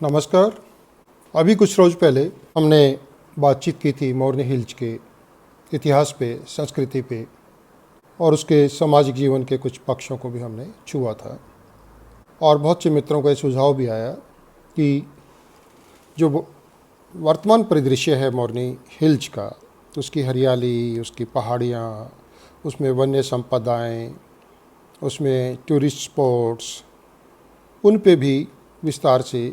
नमस्कार। अभी कुछ रोज़ पहले हमने बातचीत की थी मोरनी हिल्स के इतिहास पे, संस्कृति पे और उसके सामाजिक जीवन के कुछ पक्षों को भी हमने छुआ था। और बहुत से मित्रों का ये सुझाव भी आया कि जो वर्तमान परिदृश्य है मोरनी हिल्स का, तो उसकी हरियाली, उसकी पहाड़ियाँ, उसमें वन्य संपदाएँ, उसमें टूरिस्ट स्पॉट्स, उन पे भी विस्तार से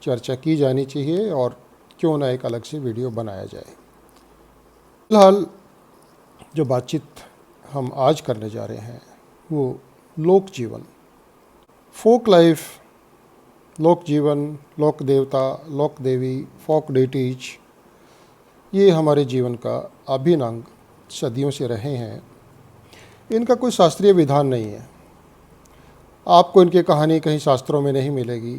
चर्चा की जानी चाहिए और क्यों ना एक अलग से वीडियो बनाया जाए। फिलहाल जो बातचीत हम आज करने जा रहे हैं वो लोक जीवन, फोक लाइफ, लोक जीवन, लोक देवता, लोक देवी, फोक डेटीज, ये हमारे जीवन का अभिन्न अंग सदियों से रहे हैं। इनका कोई शास्त्रीय विधान नहीं है। आपको इनकी कहानी कहीं शास्त्रों में नहीं मिलेगी,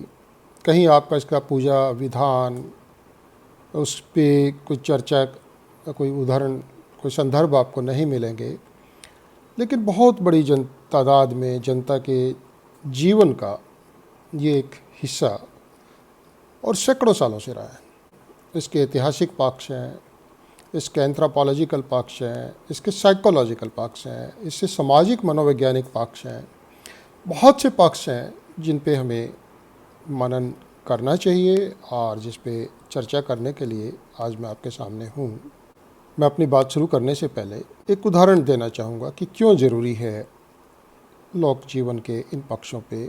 कहीं आपका इसका पूजा विधान, उस पे कोई चर्चा, कोई उदाहरण, कोई संदर्भ आपको नहीं मिलेंगे। लेकिन बहुत बड़ी तादाद में जनता के जीवन का ये एक हिस्सा और सैकड़ों सालों से रहा है। इसके ऐतिहासिक पक्ष हैं, इसके एंथ्रोपोलॉजिकल पक्ष हैं, इसके साइकोलॉजिकल पक्ष हैं, इससे सामाजिक मनोवैज्ञानिक पक्ष हैं। बहुत से पक्ष हैं जिन पे हमें मनन करना चाहिए और जिस पे चर्चा करने के लिए आज मैं आपके सामने हूँ। मैं अपनी बात शुरू करने से पहले एक उदाहरण देना चाहूँगा कि क्यों ज़रूरी है लोक जीवन के इन पक्षों पे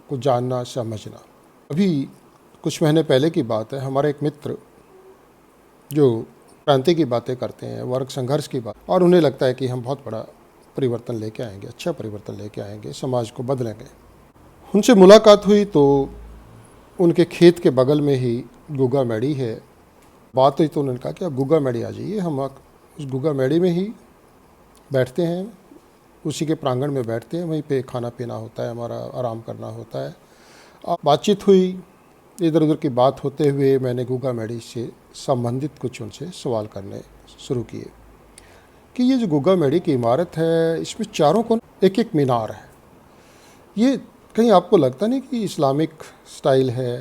को जानना, समझना। अभी कुछ महीने पहले की बात है, हमारे एक मित्र जो क्रांति की बातें करते हैं, वर्ग संघर्ष की बात, और उन्हें लगता है कि हम बहुत बड़ा परिवर्तन लेके आएंगे, अच्छा परिवर्तन लेके आएंगे, समाज को बदलेंगे। उनसे मुलाकात हुई तो उनके खेत के बगल में ही गुगा मेड़ी है। बात हुई तो उन्होंने कहा कि आप गुगा मेड़ी आ जाइए, हम उस गुगा मेड़ी में ही बैठते हैं, उसी के प्रांगण में बैठते हैं, वहीं पे खाना पीना होता है, हमारा आराम करना होता है। बातचीत हुई, इधर उधर की बात होते हुए मैंने गुगा मेड़ी से संबंधित कुछ उनसे सवाल करने शुरू किए कि ये जो गुगा मेड़ी की इमारत है, इसमें चारों कोन एक एक मीनार है, ये कहीं आपको लगता नहीं कि इस्लामिक स्टाइल है?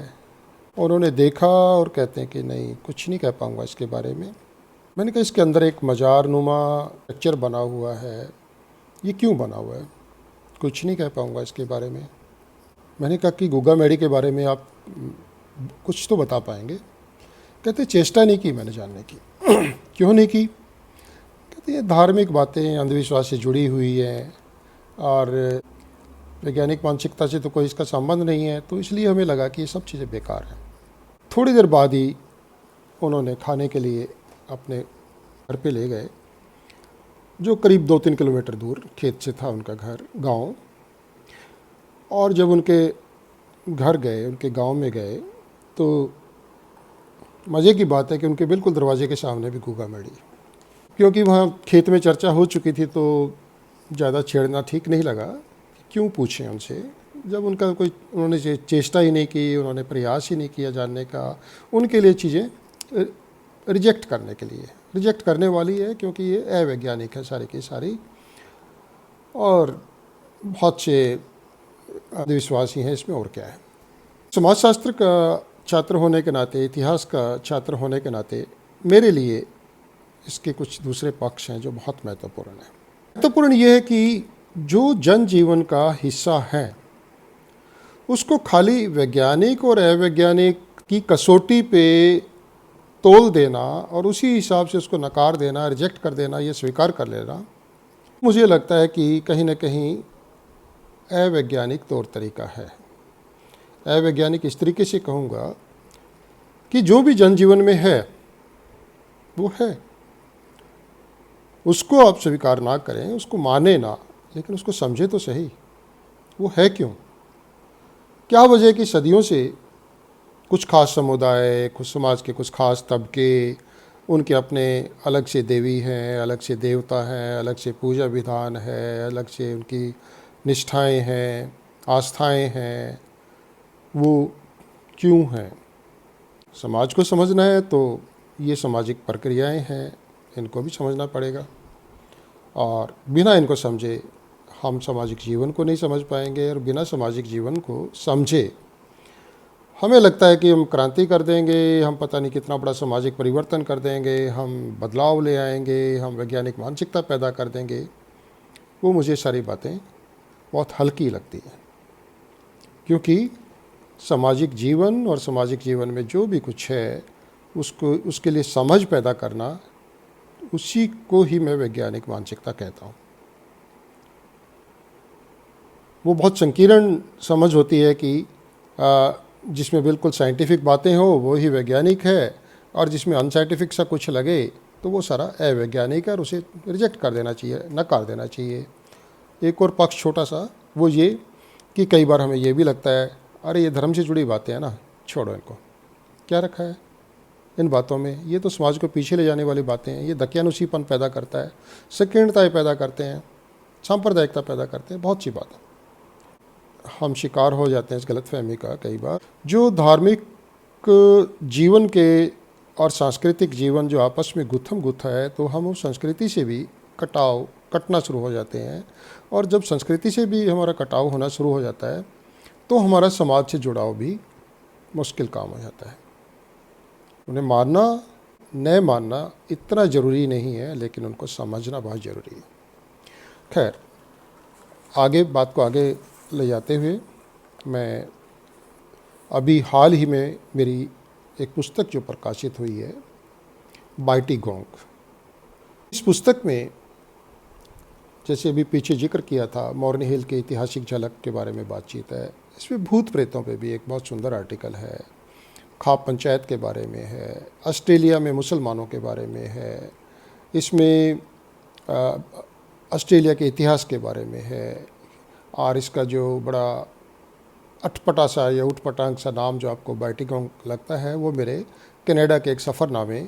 और उन्होंने देखा और कहते हैं कि नहीं, कुछ नहीं कह पाऊँगा इसके बारे में। मैंने कहा इसके अंदर एक मजार नुमा स्ट्रक्चर बना हुआ है, ये क्यों बना हुआ है? कुछ नहीं कह पाऊँगा इसके बारे में। मैंने कहा कि गुगा मेड़ी के बारे में आप कुछ तो बता पाएंगे? कहते चेष्टा नहीं की मैंने जानने की। क्यों नहीं की? कहते ये धार्मिक बातें अंधविश्वास से जुड़ी हुई हैं और वैज्ञानिक मानसिकता से तो कोई इसका संबंध नहीं है, तो इसलिए हमें लगा कि ये सब चीज़ें बेकार हैं। थोड़ी देर बाद ही उन्होंने खाने के लिए अपने घर पे ले गए, जो करीब 2-3 किलोमीटर दूर खेत से था उनका घर, गांव। और जब उनके घर गए, उनके गांव में गए, तो मज़े की बात है कि उनके बिल्कुल दरवाजे के सामने भी गुगा मेड़ी, क्योंकि वहाँ खेत में चर्चा हो चुकी थी तो ज़्यादा छेड़ना ठीक नहीं लगा। क्यों पूछें उनसे जब उनका कोई, उन्होंने चेष्टा ही नहीं की, उन्होंने प्रयास ही नहीं किया जानने का। उनके लिए चीज़ें रिजेक्ट करने के लिए, रिजेक्ट करने वाली है, क्योंकि ये अवैज्ञानिक है सारी की सारी, और बहुत से अंधविश्वासी हैं इसमें, और क्या है। समाजशास्त्र का छात्र होने के नाते, इतिहास का छात्र होने के नाते मेरे लिए इसके कुछ दूसरे पक्ष हैं जो बहुत महत्वपूर्ण हैं। महत्वपूर्ण ये है कि जो जनजीवन का हिस्सा है उसको खाली वैज्ञानिक और अवैज्ञानिक की कसौटी पे तोल देना और उसी हिसाब से उसको नकार देना, रिजेक्ट कर देना, ये स्वीकार कर लेना, मुझे लगता है कि कहीं ना कहीं अवैज्ञानिक तौर तरीका है। अवैज्ञानिक इस तरीके से कहूँगा कि जो भी जनजीवन में है वो है, उसको आप स्वीकार ना करें, उसको माने ना, लेकिन उसको समझे तो सही वो है क्यों, क्या वजह कि सदियों से कुछ खास समुदाय, कुछ समाज के कुछ खास तबके, उनके अपने अलग से देवी हैं, अलग से देवता हैं, अलग से पूजा विधान है, अलग से उनकी निष्ठाएं हैं, आस्थाएं हैं। वो क्यों हैं? समाज को समझना है तो ये सामाजिक प्रक्रियाएं हैं, इनको भी समझना पड़ेगा, और बिना इनको समझे हम सामाजिक जीवन को नहीं समझ पाएंगे, और बिना सामाजिक जीवन को समझे हमें लगता है कि हम क्रांति कर देंगे, हम पता नहीं कितना बड़ा सामाजिक परिवर्तन कर देंगे, हम बदलाव ले आएंगे, हम वैज्ञानिक मानसिकता पैदा कर देंगे। वो मुझे सारी बातें बहुत हल्की लगती हैं, क्योंकि सामाजिक जीवन और सामाजिक जीवन में जो भी कुछ है उसको उसके लिए समझ पैदा करना, उसी को ही मैं वैज्ञानिक मानसिकता कहता हूँ। वो बहुत संकीर्ण समझ होती है कि जिसमें बिल्कुल साइंटिफिक बातें हो वो ही वैज्ञानिक है, और जिसमें अनसाइंटिफिक सा कुछ लगे तो वो सारा अवैज्ञानिक है और उसे रिजेक्ट कर देना चाहिए, नकार देना चाहिए। एक और पक्ष छोटा सा वो ये कि कई बार हमें ये भी लगता है अरे ये धर्म से जुड़ी बातें हैं ना, छोड़ो इनको, क्या रखा है इन बातों में, ये तो समाज को पीछे ले जाने वाली बातें हैं, ये दकियानुसीपन पैदा करता है, संकीर्णताएँ पैदा करते हैं, सांप्रदायिकता पैदा करते हैं, बहुत सी बात है। हम शिकार हो जाते हैं इस गलतफहमी का कई बार। जो धार्मिक जीवन के और सांस्कृतिक जीवन जो आपस में गुत्थम गुत्था है, तो हम उस संस्कृति से भी कटना शुरू हो जाते हैं, और जब संस्कृति से भी हमारा कटाव होना शुरू हो जाता है तो हमारा समाज से जुड़ाव भी मुश्किल काम हो जाता है। उन्हें मानना न मानना इतना ज़रूरी नहीं है, लेकिन उनको समझना बहुत ज़रूरी है। खैर, आगे बात को आगे ले जाते हुए, मैं अभी हाल ही में मेरी एक पुस्तक जो प्रकाशित हुई है, बाइटी गोंग, इस पुस्तक में जैसे अभी पीछे जिक्र किया था मॉर्नी हिल के ऐतिहासिक झलक के बारे में बातचीत है, इसमें भूत प्रेतों पे भी एक बहुत सुंदर आर्टिकल है, खाप पंचायत के बारे में है, ऑस्ट्रेलिया में मुसलमानों के बारे में है, इसमें ऑस्ट्रेलिया के इतिहास के बारे में है, और इसका जो बड़ा अटपटा सा या उटपटांग सा नाम जो आपको बाइटी गोंग लगता है, वो मेरे कनाडा के एक सफ़रनामे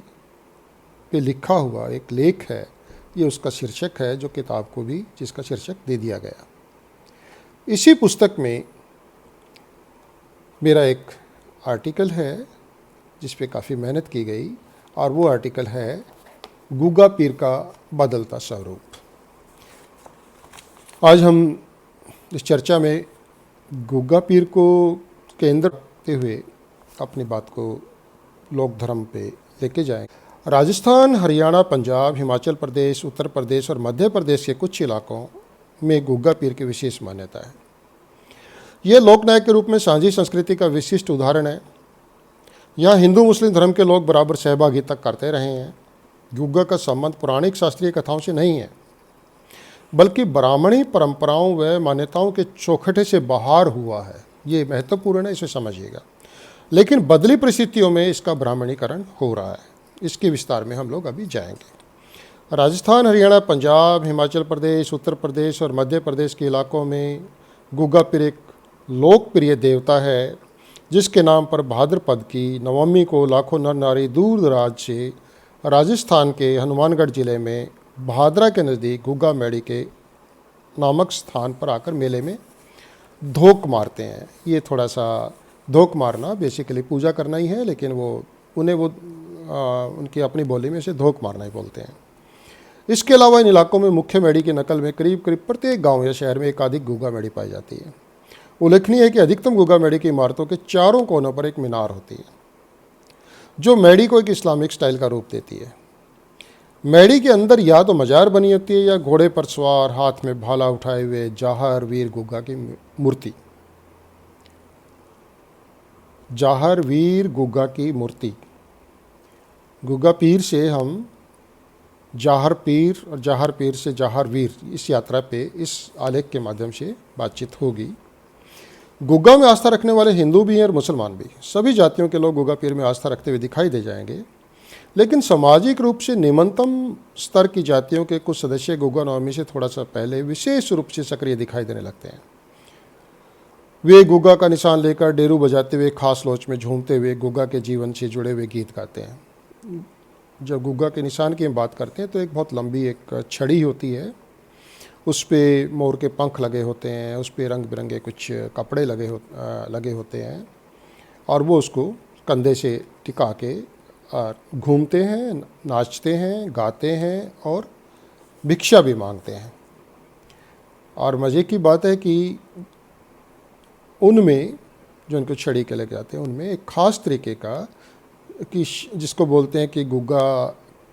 पे लिखा हुआ एक लेख है। ये उसका शीर्षक है, जो किताब को भी जिसका शीर्षक दे दिया गया। इसी पुस्तक में मेरा एक आर्टिकल है जिस पे काफ़ी मेहनत की गई, और वो आर्टिकल है गुग्गा पीर का बदलता स्वरूप। आज हम इस चर्चा में गुग्गा पीर को केंद्र करते हुए अपनी बात को लोक धर्म पे लेके जाएंगे। राजस्थान, हरियाणा, पंजाब, हिमाचल प्रदेश, उत्तर प्रदेश और मध्य प्रदेश के कुछ इलाकों में गुग्गा पीर की विशेष मान्यता है। ये लोकनायक के रूप में सांझी संस्कृति का विशिष्ट उदाहरण है। यहाँ हिंदू मुस्लिम धर्म के लोग बराबर सहभागिता करते रहे हैं। गुग्गा का संबंध पौराणिक शास्त्रीय कथाओं से नहीं है, बल्कि ब्राह्मणी परंपराओं व मान्यताओं के चौखटे से बाहर हुआ है। ये महत्वपूर्ण है, इसे समझिएगा। लेकिन बदली परिस्थितियों में इसका ब्राह्मणीकरण हो रहा है। इसके विस्तार में हम लोग अभी जाएंगे। राजस्थान, हरियाणा, पंजाब, हिमाचल प्रदेश, उत्तर प्रदेश और मध्य प्रदेश के इलाकों में गुग्गा पीर एक लोकप्रिय देवता है, जिसके नाम पर भाद्रपद की नवमी को लाखों नर नारी दूर दराज से राजस्थान के हनुमानगढ़ जिले में भादरा के नज़दीक गुग्गा मेड़ी के नामक स्थान पर आकर मेले में धोक मारते हैं। ये थोड़ा सा धोक मारना बेसिकली पूजा करना ही है, लेकिन उनकी अपनी बोली में इसे धोक मारना ही बोलते हैं। इसके अलावा इन इलाकों में मुख्य मेड़ी की नकल में करीब करीब प्रत्येक गांव या शहर में एकाधिक गुग्गा मेड़ी पाई जाती है। उल्लेखनीय है कि अधिकतम गुग्गा मेड़ी की इमारतों के चारों कोनों पर एक मीनार होती है, जो मेड़ी को एक इस्लामिक स्टाइल का रूप देती है। मेड़ी के अंदर या तो मजार बनी होती है या घोड़े पर सवार हाथ में भाला उठाए हुए जाहर वीर गुग्गा की मूर्ति। जाहर वीर गुग्गा की मूर्ति। गुग्गा पीर से हम जाहर पीर और जाहर पीर से जाहर वीर, इस यात्रा पे इस आलेख के माध्यम से बातचीत होगी। गुग्गा में आस्था रखने वाले हिंदू भी हैं और मुसलमान भी। सभी जातियों के लोग गुग्गा पीर में आस्था रखते हुए दिखाई दे जाएंगे, लेकिन सामाजिक रूप से निम्नतम स्तर की जातियों के कुछ सदस्य गुग्गा नवमी से थोड़ा सा पहले विशेष रूप से सक्रिय दिखाई देने लगते हैं। वे गुग्गा का निशान लेकर डेरू बजाते हुए खास लोच में झूमते हुए गुग्गा के जीवन से जुड़े हुए गीत गाते हैं। जब गुग्गा के निशान की हम बात करते हैं तो एक बहुत लंबी एक छड़ी होती है, उस पर मोर के पंख लगे होते हैं, उस पर रंग बिरंगे कुछ कपड़े लगे होते हैं, और वो उसको कंधे से टिका के घूमते हैं, नाचते हैं, गाते हैं और भिक्षा भी मांगते हैं। और मज़े की बात है कि उनमें जो इनको छड़ी के लेके जाते हैं, उनमें एक ख़ास तरीके का कि जिसको बोलते हैं कि गुग्गा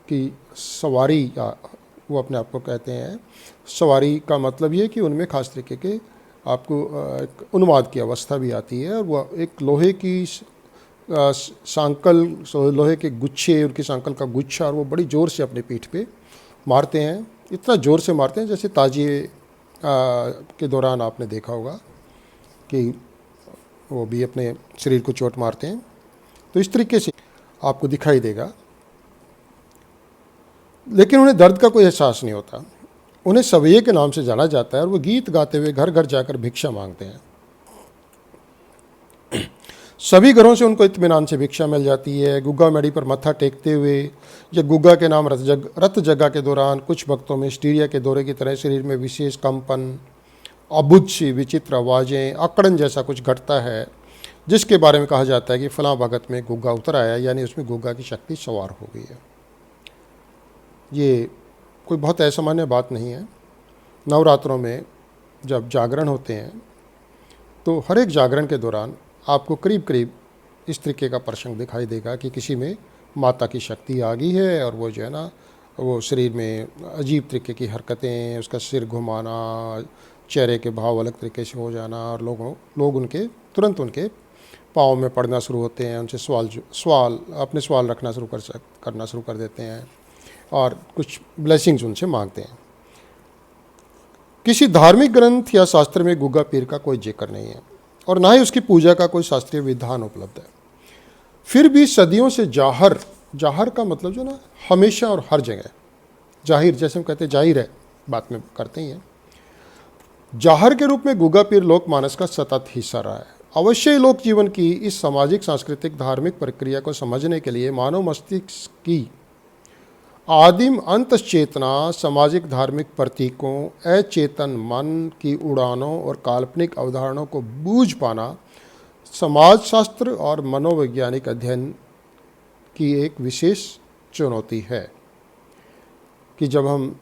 की सवारी, या वो अपने आप को कहते हैं सवारी का मतलब ये कि उनमें ख़ास तरीके के आपको एक उन्माद की अवस्था भी आती है। और वह एक लोहे की सांकल, लोहे के गुच्छे, उनकी सांकल का गुच्छा, और वो बड़ी ज़ोर से अपने पीठ पे मारते हैं। इतना ज़ोर से मारते हैं जैसे ताजिए के दौरान आपने देखा होगा कि वो भी अपने शरीर को चोट मारते हैं। तो इस तरीके से आपको दिखाई देगा, लेकिन उन्हें दर्द का कोई एहसास नहीं होता। उन्हें सवैये के नाम से जाना जाता है और वो गीत गाते हुए घर घर जाकर भिक्षा मांगते हैं। सभी घरों से उनको इत्मीनान से भिक्षा मिल जाती है। गुग्गा मेड़ी पर मत्था टेकते हुए या गुग्गा के नाम रत जगह के दौरान कुछ भक्तों में हिस्टीरिया के दौरे की तरह शरीर में विशेष कंपन, अबुझ सी विचित्र आवाज़ें, अकड़न जैसा कुछ घटता है, जिसके बारे में कहा जाता है कि फलां भगत में गुग्गा उतर आया, यानी उसमें गुग्गा की शक्ति सवार हो गई है। ये कोई बहुत असामान्य बात नहीं है। नवरात्रों में जब जागरण होते हैं तो हर एक जागरण के दौरान आपको करीब करीब इस तरीके का प्रसंग दिखाई देगा कि किसी में माता की शक्ति आ गई है और वो जो है ना, वो शरीर में अजीब तरीके की हरकतें, उसका सिर घुमाना, चेहरे के भाव अलग तरीके से हो जाना, और लोग उनके तुरंत उनके पाँव में पड़ना शुरू होते हैं, उनसे अपने सवाल रखना करना शुरू कर देते हैं और कुछ ब्लेसिंग्स उनसे मांगते हैं। किसी धार्मिक ग्रंथ या शास्त्र में गुग्गा पीर का कोई जिक्र नहीं है और ना ही उसकी पूजा का कोई शास्त्रीय विधान उपलब्ध है। फिर भी सदियों से जाहर का मतलब जो ना हमेशा और हर जगह, जाहिर जैसे हम कहते हैं जाहिर है, बात में करते ही हैं, जाहर के रूप में गुग्गा पीर लोकमानस का सतत हिस्सा रहा है। अवश्य ही लोक जीवन की इस सामाजिक, सांस्कृतिक, धार्मिक प्रक्रिया को समझने के लिए मानव मस्तिष्क की आदिम अंतश्चेतना, सामाजिक धार्मिक प्रतीकों, अचेतन मन की उड़ानों और काल्पनिक अवधारणाओं को बूझ पाना समाजशास्त्र और मनोवैज्ञानिक अध्ययन की एक विशेष चुनौती है। कि जब हम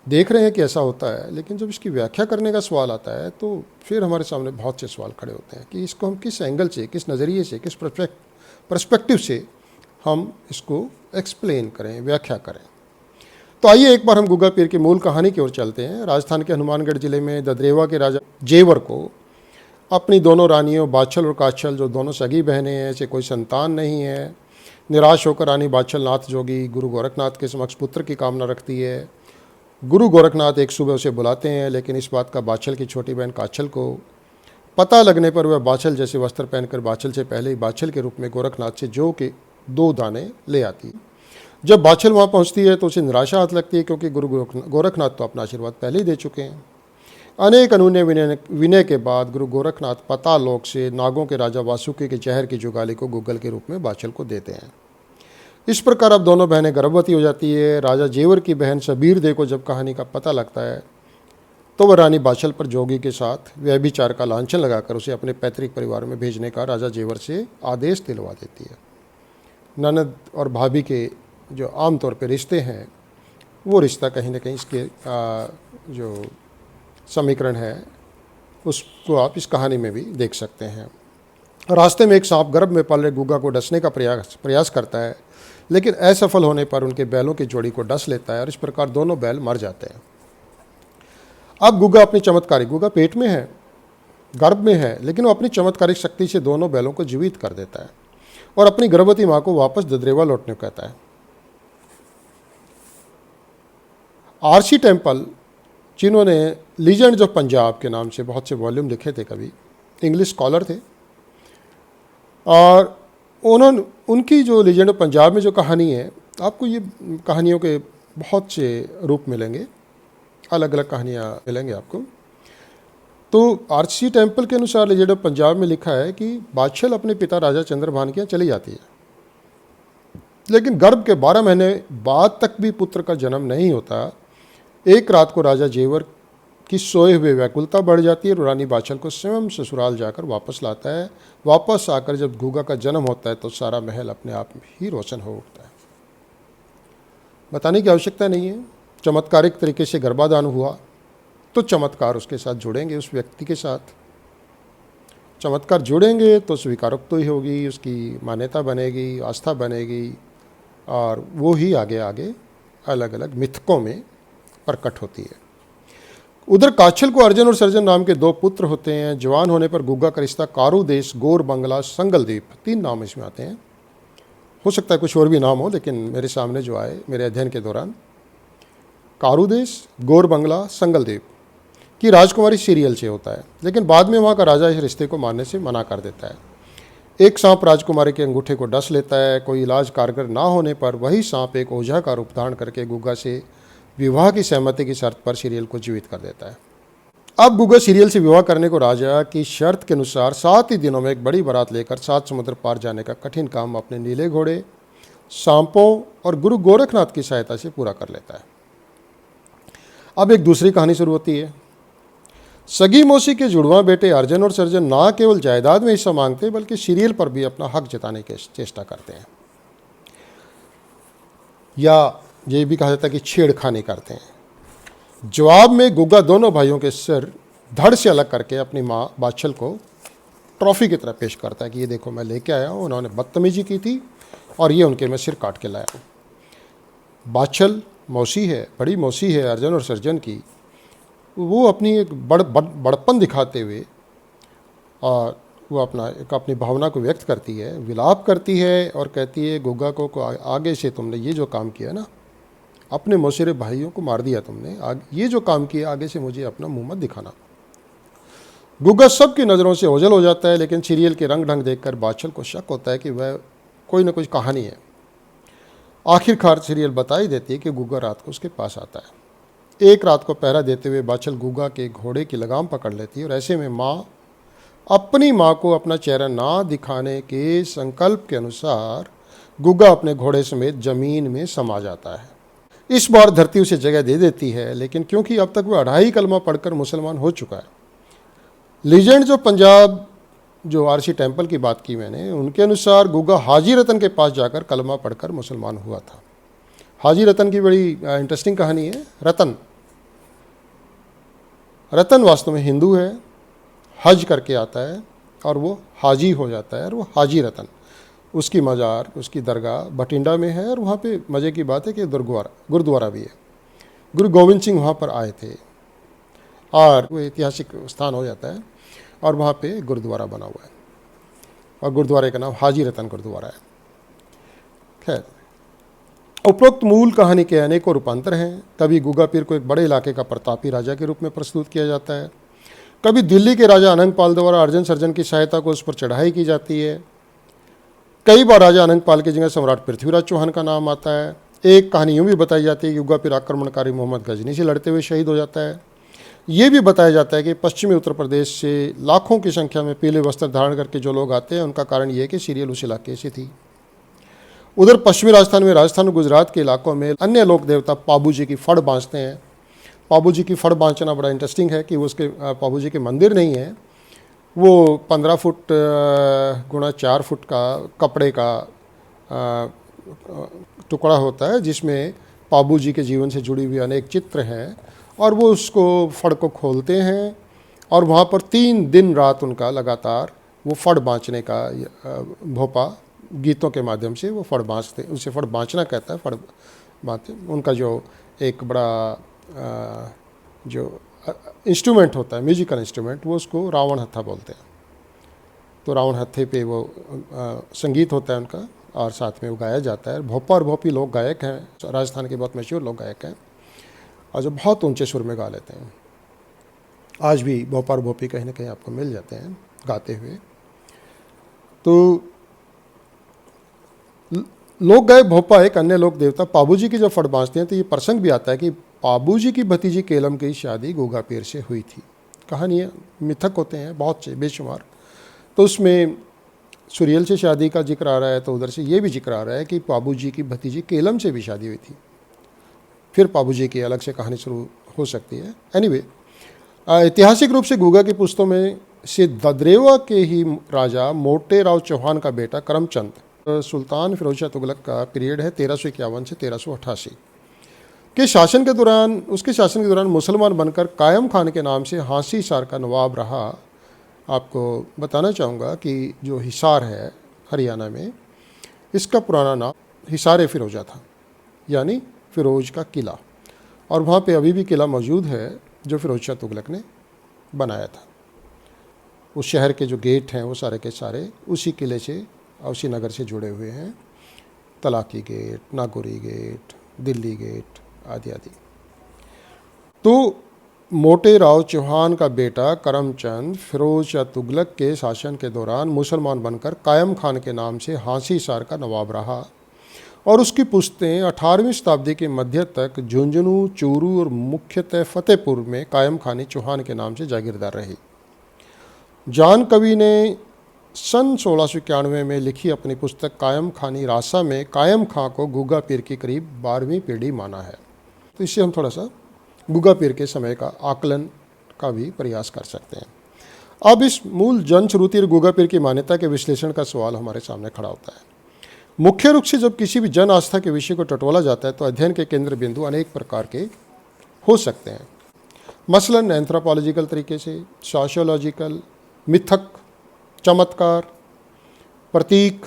देख रहे हैं कि ऐसा होता है, लेकिन जब इसकी व्याख्या करने का सवाल आता है तो फिर हमारे सामने बहुत से सवाल खड़े होते हैं कि इसको हम किस एंगल से, किस नज़रिए से, किस पर्सपेक्टिव से हम इसको एक्सप्लेन करें, व्याख्या करें। तो आइए एक बार हम गुग्गा पीर की मूल कहानी की ओर चलते हैं। राजस्थान के हनुमानगढ़ जिले में ददरेवा के राजा जेवर को अपनी दोनों रानियों बाछल और काछल, जो दोनों सगी बहनें हैं, से कोई संतान नहीं है। निराश होकर रानी बाछल नाथ जोगी गुरु गोरखनाथ के समक्ष पुत्र की कामना रखती है। गुरु गोरखनाथ एक सुबह उसे बुलाते हैं, लेकिन इस बात का बाछल की छोटी बहन काछल को पता लगने पर वह बाछल जैसे वस्त्र पहनकर बाछल से पहले ही बाछल के रूप में गोरखनाथ से जौ के 2 दाने ले आती। जब बाछल वहाँ पहुँचती है तो उसे निराशा हाथ लगती है, क्योंकि गुरु गोरखनाथ तो अपना आशीर्वाद पहले ही दे चुके हैं। अनेक अनून्य विनय के बाद गुरु गोरखनाथ पतालोक से नागों के राजा वासुकी के जहर की जुगाली को गुग्गल के रूप में बाछल को देते हैं। इस प्रकार अब दोनों बहनें गर्भवती हो जाती है। राजा जेवर की बहन सबीर दे को जब कहानी का पता लगता है तो वह रानी बाछल पर जोगी के साथ व्यभिचार का लांछन लगाकर उसे अपने पैतृक परिवार में भेजने का राजा जेवर से आदेश दिलवा देती है। ननद और भाभी के जो आमतौर पर रिश्ते हैं, वो रिश्ता कहीं ना कहीं इसके जो समीकरण है उसको आप इस कहानी में भी देख सकते हैं। रास्ते में एक सांप गर्भ में पल रहे गुग्गा को डसने का प्रयास करता है, लेकिन असफल होने पर उनके बैलों की जोड़ी को डस लेता है और इस प्रकार दोनों बैल मर जाते हैं। अब गुग्गा अपनी चमत्कारिक, गुग्गा पेट में है, गर्भ में है, लेकिन वो अपनी चमत्कारिक शक्ति से दोनों बैलों को जीवित कर देता है और अपनी गर्भवती माँ को वापस ददरेवा लौटने को कहता है। आरसी टेम्पल, जिन्होंने लीजेंड्स ऑफ पंजाब के नाम से बहुत से वॉल्यूम लिखे थे, कभी इंग्लिश स्कॉलर थे, और उनकी जो लीजेंड ऑफ पंजाब में जो कहानी है, आपको ये कहानियों के बहुत से रूप मिलेंगे, अलग अलग कहानियाँ मिलेंगे आपको। तो आरसी टेम्पल के अनुसार लीजेंड ऑफ पंजाब में लिखा है कि बाछल अपने पिता राजा चंद्रभान के यहाँ चली जाती है, लेकिन गर्भ के 12 महीने बाद तक भी पुत्र का जन्म नहीं होता। एक रात को राजा जेवर की सोए हुए व्याकुलता बढ़ जाती है और रानी बाछल को स्वयं ससुराल जाकर वापस लाता है। वापस आकर जब गुग्गा का जन्म होता है तो सारा महल अपने आप ही रोशन हो उठता है। बताने की आवश्यकता नहीं है, चमत्कारिक तरीके से गर्भाधान हुआ तो चमत्कार उसके साथ जुड़ेंगे, उस व्यक्ति के साथ। चमत्कार जुड़ेंगे तो स्वीकारोक्ति ही होगी, उसकी मान्यता बनेगी, आस्था बनेगी, और वो ही आगे आगे अलग अलग मिथकों में प्रकट होती है। उधर काछल को अर्जन और सर्जन नाम के 2 पुत्र होते हैं। जवान होने पर गुग्गा का रिश्ता कारू देश, गोर बंगला, संगल द्वीप, 3 नाम इसमें आते हैं। हो सकता है कुछ और भी नाम हो, लेकिन मेरे सामने जो आए मेरे अध्ययन के दौरान, कारू देश, गोर बंगला, संगल द्वीप की राजकुमारी सीरियल से होता है, लेकिन बाद में वहाँ का राजा इस रिश्ते को मानने से मना कर देता है। एक सांप राजकुमारी के अंगूठे को डस लेता है। कोई इलाज कारगर ना होने पर वही सांप एक ओझा का रूप धारण करके गुग्गा से विवाह की सहमति की शर्त पर सीरियल को जीवित कर देता है। अब गुग्गा सीरियल से विवाह करने को राजा की शर्त के अनुसार 7 ही दिनों में एक बड़ी बारात लेकर 7 समुद्र पार जाने का कठिन काम अपने नीले घोड़े, सांपों और गुरु गोरखनाथ की सहायता से पूरा कर लेता है। अब एक दूसरी कहानी शुरू होती है। सगी मौसी के जुड़वा बेटे अर्जन और सर्जन ना केवल जायदाद में हिस्सा मांगते बल्कि सीरियल पर भी अपना हक जताने की चेष्टा करते हैं, या ये भी कहा जाता है कि छेड़खानी करते हैं। जवाब में गुग्गा दोनों भाइयों के सिर धड़ से अलग करके अपनी माँ बाछल को ट्रॉफी की तरह पेश करता है कि ये देखो मैं लेके आया हूँ, उन्होंने बदतमीजी की थी और ये उनके मैं सिर काट के लाया हूँ। बाछल मौसी है, बड़ी मौसी है अर्जन और सर्जन की। वो अपनी एक बड़पन दिखाते हुए और वो अपनी भावना को व्यक्त करती है, विलाप करती है और कहती है गुग्गा को आगे से तुमने ये जो काम किया ना, अपने मौसेरे भाइयों को मार दिया तुमने, ये जो काम किया आगे से मुझे अपना मुंह मत दिखाना। गुग्गा सबकी नज़रों से ओझल हो जाता है, लेकिन सीरियल के रंग ढंग देखकर बाछल को शक होता है कि वह कोई ना कुछ कहानी है। आखिरकार सीरियल बता ही देती है कि गुग्गा रात को उसके पास आता है। एक रात को पहरा देते हुए बाछल गुग्गा के घोड़े की लगाम पकड़ लेती है और ऐसे में अपनी माँ को अपना चेहरा ना दिखाने के संकल्प के अनुसार गुग्गा अपने घोड़े समेत जमीन में समा जाता है। इस बार धरती उसे जगह दे देती है, लेकिन क्योंकि अब तक वह 2.5 कलमा पढ़कर मुसलमान हो चुका है। लीजेंड जो पंजाब जो आरसी टेम्पल की बात की मैंने, उनके अनुसार गुग्गा हाजी रतन के पास जाकर कलमा पढ़कर मुसलमान हुआ था। हाजी रतन की बड़ी इंटरेस्टिंग कहानी है। रतन वास्तव में हिंदू है, हज करके आता है और वो हाजी हो जाता है और वो हाजी रतन। उसकी मज़ार, उसकी दरगाह बठिंडा में है और वहाँ पे मज़े की बात है कि गुरुद्वारा भी है। गुरु गोविंद सिंह वहाँ पर आए थे और वो ऐतिहासिक स्थान हो जाता है और वहाँ पे गुरुद्वारा बना हुआ है और गुरुद्वारे का नाम हाजी रतन गुरुद्वारा है। खैर, उपरोक्त मूल कहानी के अनेकों रूपांतर हैं। कभी गुग्गा पीर को एक बड़े इलाके का प्रतापी राजा के रूप में प्रस्तुत किया जाता है, कभी दिल्ली के राजा अनंगपाल द्वारा अर्जन सर्जन की सहायता को उस पर चढ़ाई की जाती है। कई बार राजा अनंगपाल की जगह सम्राट पृथ्वीराज चौहान का नाम आता है। एक कहानी यूँ भी बताई जाती है कि गुग्गा पीर आक्रमणकारी मोहम्मद गजनी से लड़ते हुए शहीद हो जाता है। ये भी बताया जाता है कि पश्चिमी उत्तर प्रदेश से लाखों की संख्या में पीले वस्त्र धारण करके जो लोग आते हैं, उनका कारण ये है कि सीरियल उस इलाके से थी। उधर पश्चिमी राजस्थान में, राजस्थान और गुजरात के इलाकों में अन्य लोक देवता पाबू जी की फड़ बाँचते हैं। पाबू जी की फड़ बाँचना बड़ा इंटरेस्टिंग है कि उसके पाबू जी के मंदिर नहीं है, वो 15 फुट गुणा 4 फुट का कपड़े का टुकड़ा होता है, जिसमें पाबू जी के जीवन से जुड़ी हुई अनेक चित्र हैं और वो उसको फड़ को खोलते हैं और वहाँ पर 3 दिन रात उनका लगातार वो फड़ बाँचने का भोपा गीतों के माध्यम से वो फड़ बाँचते, उसे फड़ बाँचना कहता है, फड़ बाँधते। उनका जो एक बड़ा जो इंस्ट्रूमेंट होता है, म्यूजिकल इंस्ट्रूमेंट, वो उसको रावण हत्था बोलते हैं। तो रावण हत्थे पे वो संगीत होता है उनका और साथ में वो गाया जाता है। भोपा और भोपी लोग गायक हैं, राजस्थान के बहुत मशहूर लोग गायक हैं और जो बहुत ऊंचे सुर में गा लेते हैं। आज भी भोपा और भोपी कहीं ना कहीं आपको मिल जाते हैं गाते हुए। तो लोक गायक भोपा एक अन्य लोक देवता पाबू जी की जब फड़ बाँचते हैं तो ये प्रसंग भी आता है कि पाबू जी की भतीजी केलम की शादी गुग्गा पीर से हुई थी। कहानियाँ मिथक होते हैं बहुत से बेशुमार। तो उसमें सुरियल से शादी का जिक्र आ रहा है, तो उधर से ये भी जिक्र आ रहा है कि पाबू जी की भतीजी केलम से भी शादी हुई थी। फिर पाबू जी की अलग से कहानी शुरू हो सकती है। एनीवे, ऐतिहासिक रूप से गुग्गा की पुस्तकों में से ददरेवा के ही राजा मोटे राव चौहान का बेटा करमचंद सुल्तान फिरोज शाह तुगलक का पीरियड है 1351 से 1388 के शासन के दौरान, उसके शासन के दौरान मुसलमान बनकर कायम खान के नाम से हांसी सार का नवाब रहा आपको बताना चाहूँगा कि जो हिसार है हरियाणा में, इसका पुराना नाम हिसार फिरोजा था, यानी फिरोज का किला। और वहाँ पे अभी भी किला मौजूद है जो फिरोज शाह तुगलक ने बनाया था। उस शहर के जो गेट हैं वो सारे के सारे उसी किले से, उसी नगर से जुड़े हुए हैं। Talaki gate, Nagauri gate, Delhi gate आदि आदि। तो मोटे राव चौहान का बेटा करमचंद फिरोज शाह तुगलक के शासन के दौरान मुसलमान बनकर कायम खान के नाम से हांसी हिसार का नवाब रहा और उसकी पुश्तें 18वीं शताब्दी के मध्य तक झुंझुनू, चूरू और मुख्यतः फतेहपुर में कायम खानी चौहान के नाम से जागीरदार रही। जान कवि ने सन 1691 में लिखी अपनी पुस्तक कायम खानी रासा में कायम खां को गुग्गा पीर की करीब 12वीं पीढ़ी माना है। तो इससे हम थोड़ा सा गुग्गा पीर के समय का आकलन का भी प्रयास कर सकते हैं। अब इस मूल जनश्रुति और गुग्गा पीर की मान्यता के विश्लेषण का सवाल हमारे सामने खड़ा होता है। मुख्य रूप से जब किसी भी जन आस्था के विषय को टटोला जाता है तो अध्ययन के केंद्र बिंदु अनेक प्रकार के हो सकते हैं। मसलन एंथ्रोपोलॉजिकल तरीके से, सोशियोलॉजिकल, मिथक, चमत्कार, प्रतीक,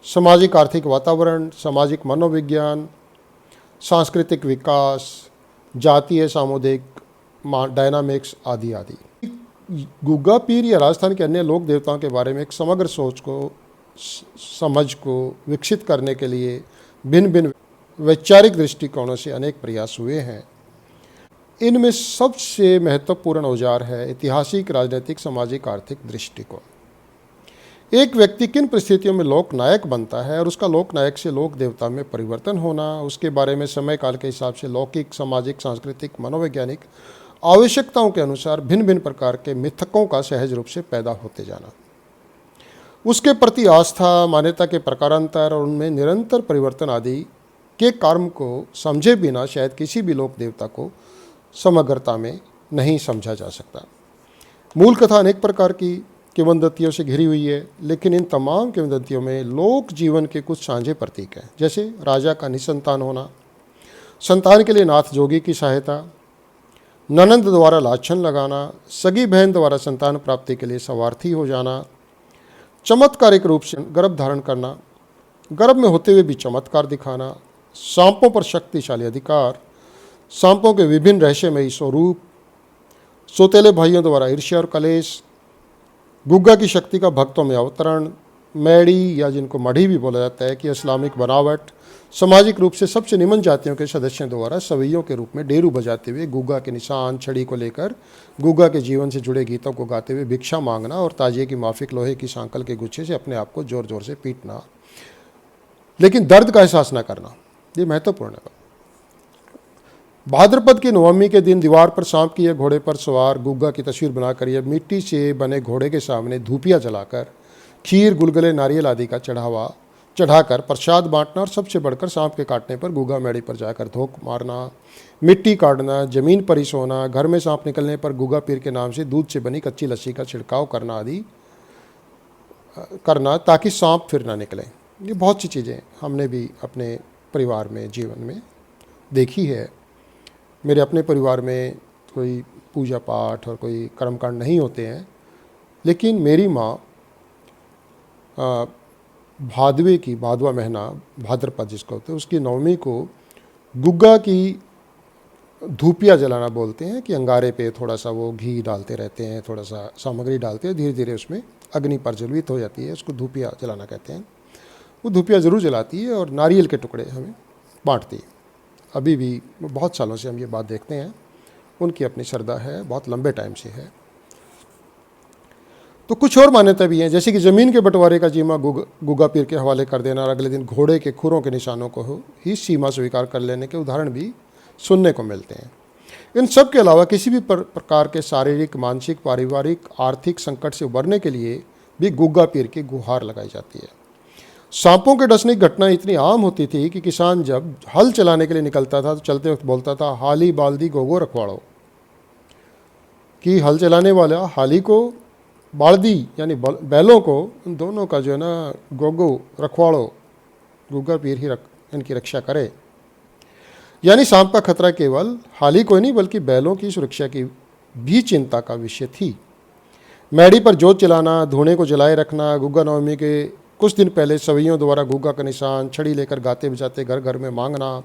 सामाजिक आर्थिक वातावरण, सामाजिक मनोविज्ञान, सांस्कृतिक विकास, जातीय सामुदायिक डायनामिक्स आदि आदि। गुग्गा पीर या राजस्थान के अन्य लोक देवताओं के बारे में एक समग्र सोच को, समझ को विकसित करने के लिए भिन्न भिन्न वैचारिक दृष्टिकोणों से अनेक प्रयास हुए हैं। इनमें सबसे महत्वपूर्ण औजार है ऐतिहासिक, राजनीतिक, सामाजिक, आर्थिक दृष्टिकोण। एक व्यक्ति किन परिस्थितियों में लोक नायक बनता है और उसका लोक नायक से लोक देवता में परिवर्तन होना, उसके बारे में समय काल के हिसाब से लौकिक, सामाजिक, सांस्कृतिक, मनोवैज्ञानिक आवश्यकताओं के अनुसार भिन्न भिन्न प्रकार के मिथकों का सहज रूप से पैदा होते जाना, उसके प्रति आस्था, मान्यता के प्रकारांतर और उनमें निरंतर परिवर्तन आदि के कर्म को समझे बिना शायद किसी भी लोक देवता को समग्रता में नहीं समझा जा सकता। मूल कथा अनेक प्रकार की किंवदंतियों से घिरी हुई है, लेकिन इन तमाम किंवदंतियों में लोक जीवन के कुछ साझे प्रतीक हैं, जैसे राजा का निसंतान होना, संतान के लिए नाथ जोगी की सहायता, ननंद द्वारा लाछन लगाना, सगी बहन द्वारा संतान प्राप्ति के लिए सवार्थी हो जाना, चमत्कारिक रूप से गर्भ धारण करना, गर्भ में होते हुए भी चमत्कार दिखाना, सांपों पर शक्तिशाली अधिकार, सांपों के विभिन्न रहस्यमयी स्वरूप, सौतेले भाइयों द्वारा ईर्ष्या और कलेश, गुग्गा की शक्ति का भक्तों में अवतरण, मैड़ी या जिनको मढ़ी भी बोला जाता है कि इस्लामिक बनावट, सामाजिक रूप से सबसे निम्न जातियों के सदस्यों द्वारा सवैयों के रूप में डेरू बजाते हुए गुग्गा के निशान, छड़ी को लेकर गुग्गा के जीवन से जुड़े गीतों को गाते हुए भिक्षा मांगना और ताजिए की माफिक लोहे की सांकल के गुच्छे से अपने आप को जोर जोर से पीटना, लेकिन दर्द का एहसास न करना, ये महत्वपूर्ण है। भाद्रपद की नवमी के दिन दीवार पर सांप की या घोड़े पर सवार गुग्गा की तस्वीर बनाकर या मिट्टी से बने घोड़े के सामने धूपिया जलाकर खीर, गुलगुले, नारियल आदि का चढ़ाकर प्रसाद बांटना और सबसे बढ़कर सांप के काटने पर गुग्गा मेड़ी पर जाकर धोख मारना, मिट्टी काटना, जमीन पर ही सोना, घर में सांप निकलने पर गुग्गा पीर के नाम से दूध से बनी कच्ची लस्सी का छिड़काव करना आदि करना ताकि सांप फिर ना निकले। ये बहुत सी चीज़ें हमने भी अपने परिवार में, जीवन में देखी है। मेरे अपने परिवार में कोई पूजा पाठ और कोई कर्मकांड नहीं होते हैं, लेकिन मेरी माँ भादवा महीना, भाद्रपद जिसको होते हैं, उसकी नवमी को गुग्गा की धूपिया जलाना बोलते हैं कि अंगारे पे थोड़ा सा वो घी डालते रहते हैं, थोड़ा सा सामग्री डालते हैं, धीरे धीरे उसमें अग्नि प्रज्वलित हो जाती है, उसको धूपिया जलाना कहते हैं। वो धूपिया ज़रूर जलाती है और नारियल के टुकड़े हमें बांटती है। अभी भी बहुत सालों से हम ये बात देखते हैं, उनकी अपनी श्रद्धा है, बहुत लंबे टाइम से है। तो कुछ और मान्यता भी हैं, जैसे कि ज़मीन के बंटवारे का जिम्मा गुग्गा पीर के हवाले कर देना और अगले दिन घोड़े के खुरों के निशानों को ही सीमा स्वीकार कर लेने के उदाहरण भी सुनने को मिलते हैं। इन सब के अलावा किसी भी प्रकार के शारीरिक, मानसिक, पारिवारिक, आर्थिक संकट से उबरने के लिए भी गुग्गा पीर की गुहार लगाई जाती है। सांपों के डसने की घटना इतनी आम होती थी कि किसान जब हल चलाने के लिए निकलता था तो चलते वक्त बोलता था, हाली बाल्दी गोगो रखवाड़ो, कि हल चलाने वाला हाली को, बाल्दी यानी बैलों को, उन दोनों का जो है ना गोगो रखवाड़ो, गुग्गा पीर ही इनकी रक्षा करे। यानी सांप का खतरा केवल हाली को नहीं बल्कि बैलों की सुरक्षा की भी चिंता का विषय थी। मैडी पर जोत जलाना, धुएं को जलाए रखना, गुग्गा नवमी के कुछ दिन पहले सवैयों द्वारा गुग्गा का निशान छड़ी लेकर गाते बजाते घर घर में मांगना,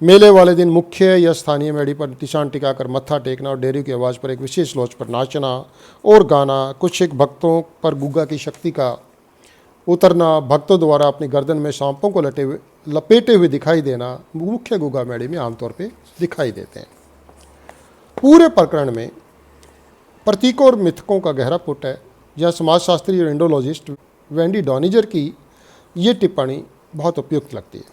मेले वाले दिन मुख्य या स्थानीय मैडी पर निशान टिकाकर मत्था टेकना और डेरी की आवाज़ पर एक विशेष लोच पर नाचना और गाना, कुछ एक भक्तों पर गुग्गा की शक्ति का उतरना, भक्तों द्वारा अपनी गर्दन में सांपों को लपेटे हुए दिखाई देना मुख्य गुग्गा मैडी में आमतौर पर दिखाई देते हैं। पूरे प्रकरण में प्रतीकों और मिथकों का गहरा पुट है। यह समाजशास्त्री और इंडोलॉजिस्ट वेंडी डॉनिजर की ये टिप्पणी बहुत उपयुक्त लगती है।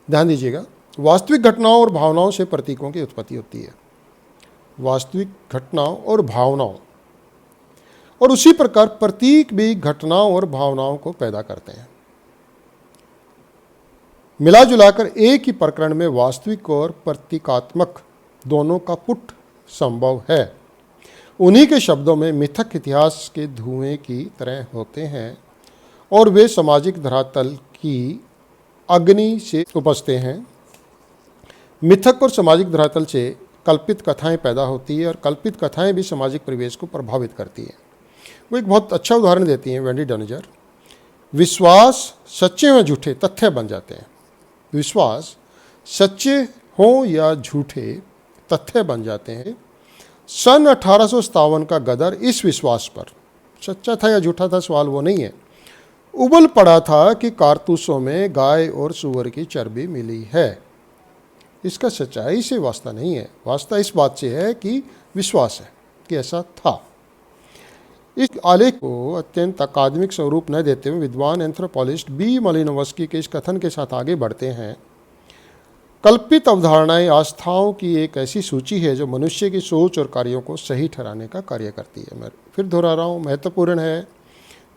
ध्यान दीजिएगा, वास्तविक घटनाओं और भावनाओं से प्रतीकों की उत्पत्ति होती है। वास्तविक घटनाओं और भावनाओं, और उसी प्रकार प्रतीक भी घटनाओं और भावनाओं को पैदा करते हैं। मिला जुलाकर एक ही प्रकरण में वास्तविक और प्रतीकात्मक दोनों का पुट संभव है। उन्हीं के शब्दों में मिथक इतिहास के धुएं की तरह होते हैं और वे सामाजिक धरातल की अग्नि से उपजते हैं। मिथक और सामाजिक धरातल से कल्पित कथाएं पैदा होती है और कल्पित कथाएं भी सामाजिक परिवेश को प्रभावित करती हैं। वो एक बहुत अच्छा उदाहरण देती हैं वेंडी डॉनिजर। विश्वास सच्चे व झूठे तथ्य बन जाते हैं। विश्वास सच्चे हों या झूठे तथ्य बन जाते हैं। सन 1857 का गदर इस विश्वास पर, सच्चा था या झूठा था सवाल वो नहीं है, उबल पड़ा था कि कारतूसों में गाय और सूअर की चर्बी मिली है। इसका सच्चाई से वास्ता नहीं है, वास्ता इस बात से है कि विश्वास है कि ऐसा था। इस आलेख को अत्यंत अकादमिक स्वरूप न देते हुए विद्वान एंथ्रोपोलॉजिस्ट बी मालिनोव्स्की के इस कथन के साथ आगे बढ़ते हैं। कल्पित अवधारणाएं आस्थाओं की एक ऐसी सूची है जो मनुष्य की सोच और कार्यों को सही ठहराने का कार्य करती है। मैं फिर दोहरा रहा हूँ, महत्वपूर्ण है।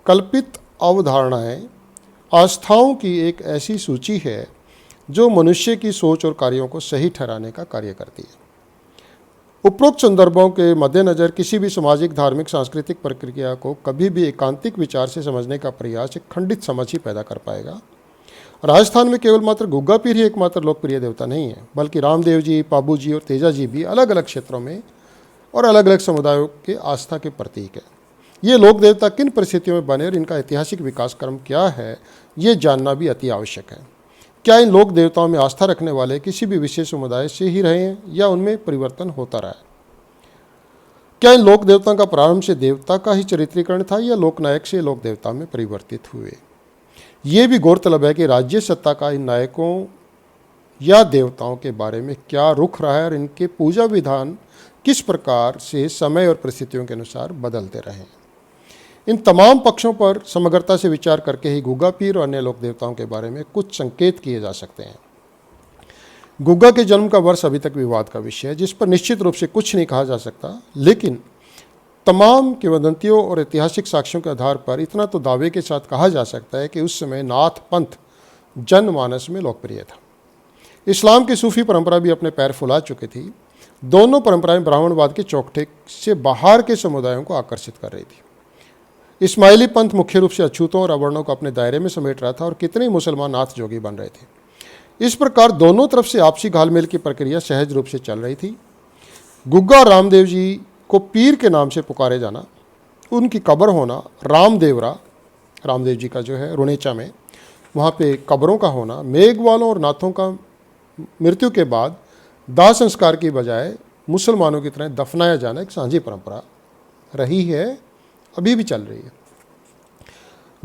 कल्पित अवधारणाएं आस्थाओं की एक ऐसी सूची है जो मनुष्य की सोच और कार्यों को सही ठहराने का कार्य करती है। उपरोक्त संदर्भों के मद्देनज़र किसी भी सामाजिक, धार्मिक, सांस्कृतिक प्रक्रिया को कभी भी एकांतिक विचार से समझने का प्रयास एक खंडित समझ ही पैदा कर पाएगा। राजस्थान में केवल मात्र गुग्गा पीर ही एकमात्र लोकप्रिय देवता नहीं है, बल्कि रामदेव जी, पाबू जी और तेजा जी भी अलग अलग क्षेत्रों में और अलग अलग समुदायों के आस्था के प्रतीक है। ये लोक देवता किन परिस्थितियों में बने और इनका ऐतिहासिक विकास क्रम क्या है, ये जानना भी अति आवश्यक है। क्या इन लोक देवताओं में आस्था रखने वाले किसी भी विशेष समुदाय से ही रहे हैं या उनमें परिवर्तन होता रहा है? क्या इन लोक देवताओं का प्रारंभ से देवता का ही चरित्रीकरण था या लोकनायक से लोक देवता में परिवर्तित हुए? ये भी गौरतलब है कि राज्य सत्ता का इन नायकों या देवताओं के बारे में क्या रुख रहा है और इनके पूजा विधान किस प्रकार से समय और परिस्थितियों के अनुसार बदलते रहे। इन तमाम पक्षों पर समग्रता से विचार करके ही गुग्गा पीर और अन्य लोक देवताओं के बारे में कुछ संकेत किए जा सकते हैं। गुग्गा के जन्म का वर्ष अभी तक विवाद का विषय है, जिस पर निश्चित रूप से कुछ नहीं कहा जा सकता, लेकिन तमाम किंवदंतियों और ऐतिहासिक साक्ष्यों के आधार पर इतना तो दावे के साथ कहा जा सकता है कि उस समय नाथ पंथ जनमानस में लोकप्रिय था। इस्लाम की सूफी परंपरा भी अपने पैर फुला चुकी थी। दोनों परंपराएं ब्राह्मणवाद के चौखटे से बाहर के समुदायों को आकर्षित कर रही थी। इस्माइली पंथ मुख्य रूप से अछूतों और अवर्णों को अपने दायरे में समेट रहा था और कितने ही मुसलमान नाथ जोगी बन रहे थे। इस प्रकार दोनों तरफ से आपसी घालमेल की प्रक्रिया सहज रूप से चल रही थी। गुग्गा और रामदेव जी को पीर के नाम से पुकारे जाना, उनकी कब्र होना, रामदेवरा, रामदेव जी का जो है रुणेचा में, वहाँ पे कब्रों का होना, मेघवालों और नाथों का मृत्यु के बाद दाह संस्कार की बजाय मुसलमानों की तरह दफनाया जाना एक सांझी परंपरा रही है, अभी भी चल रही है।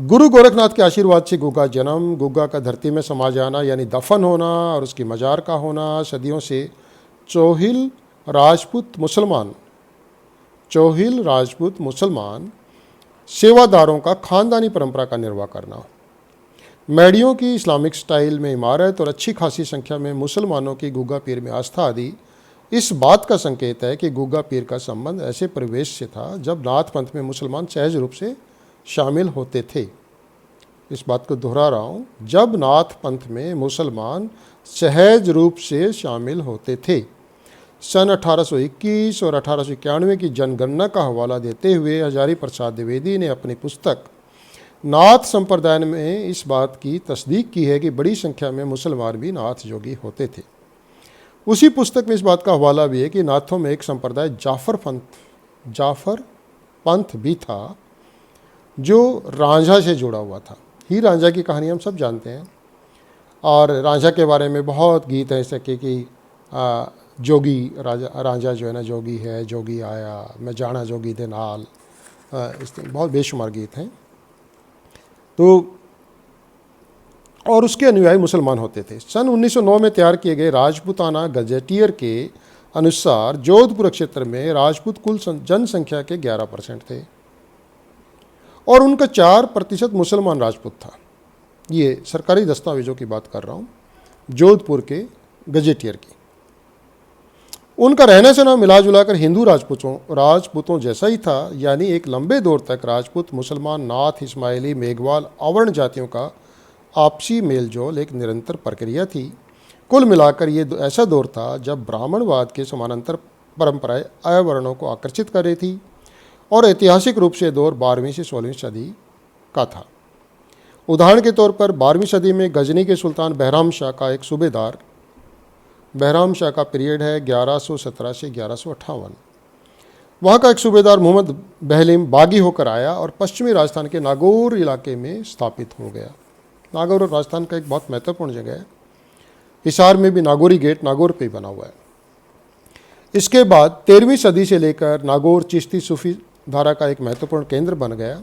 गुरु गोरखनाथ के आशीर्वाद से गुग्गा जन्म, गुग्गा का धरती में समा जाना यानी दफन होना और उसकी मजार का होना, सदियों से चौहिल राजपूत मुसलमान सेवादारों का खानदानी परंपरा का निर्वाह करना, मैडियों की इस्लामिक स्टाइल में इमारत और अच्छी खासी संख्या में मुसलमानों की गुग्गा पीर में आस्था आदि इस बात का संकेत है कि गुग्गा पीर का संबंध ऐसे परिवेश से था जब नाथ पंथ में मुसलमान सहज रूप से शामिल होते थे। इस बात को दोहरा रहा हूँ, जब नाथ पंथ में मुसलमान सहज रूप से शामिल होते थे। सन 1821 और 1891 की जनगणना का हवाला देते हुए हजारी प्रसाद द्विवेदी ने अपनी पुस्तक नाथ संप्रदाय में इस बात की तस्दीक की है कि बड़ी संख्या में मुसलमान भी नाथ जोगी होते थे। उसी पुस्तक में इस बात का हवाला भी है कि नाथों में एक संप्रदाय जाफर पंथ भी था जो रांझा से जुड़ा हुआ था। हीर रांझा की कहानी हम सब जानते हैं, और रांझा के बारे में बहुत गीत हैं, जैसे कि जोगी रांझा जो है ना, जोगी है जोगी आया, मैं जाना जोगी दे नाल, इस बहुत बेशुमार गीत हैं। तो और उसके अनुयायी मुसलमान होते थे। सन 1909 में तैयार किए गए राजपूताना गजेटियर के अनुसार जोधपुर क्षेत्र में राजपूत कुल जनसंख्या के 11% थे और उनका 4% मुसलमान राजपूत था। ये सरकारी दस्तावेजों की बात कर रहा हूँ, जोधपुर के गजेटियर की। उनका रहना सहना मिला जुलाकर हिंदू राजपूतों जैसा ही था, यानी एक लंबे दौर तक राजपूत, मुसलमान, नाथ, इस्माइली, मेघवाल, अवर्ण जातियों का आपसी मेलजोल एक निरंतर प्रक्रिया थी। कुल मिलाकर ये ऐसा दौर था जब ब्राह्मणवाद के समानांतर परंपराएं अवर्णों को आकर्षित कर रही थी, और ऐतिहासिक रूप से दौर 12वीं से 16वीं सदी का था। उदाहरण के तौर पर 12वीं सदी में गजनी के सुल्तान बहराम शाह का एक सूबेदार, बहराम शाह का पीरियड है 1117 से 1158, वहाँ का एक सूबेदार मोहम्मद बहलीम बागी होकर आया और पश्चिमी राजस्थान के नागौर इलाके में स्थापित हो गया। नागौर और राजस्थान का एक बहुत महत्वपूर्ण जगह है। हिसार में भी नागौरी गेट नागौर पे बना हुआ है। इसके बाद 13वीं सदी से लेकर नागौर चिश्ती सूफी धारा का एक महत्वपूर्ण केंद्र बन गया।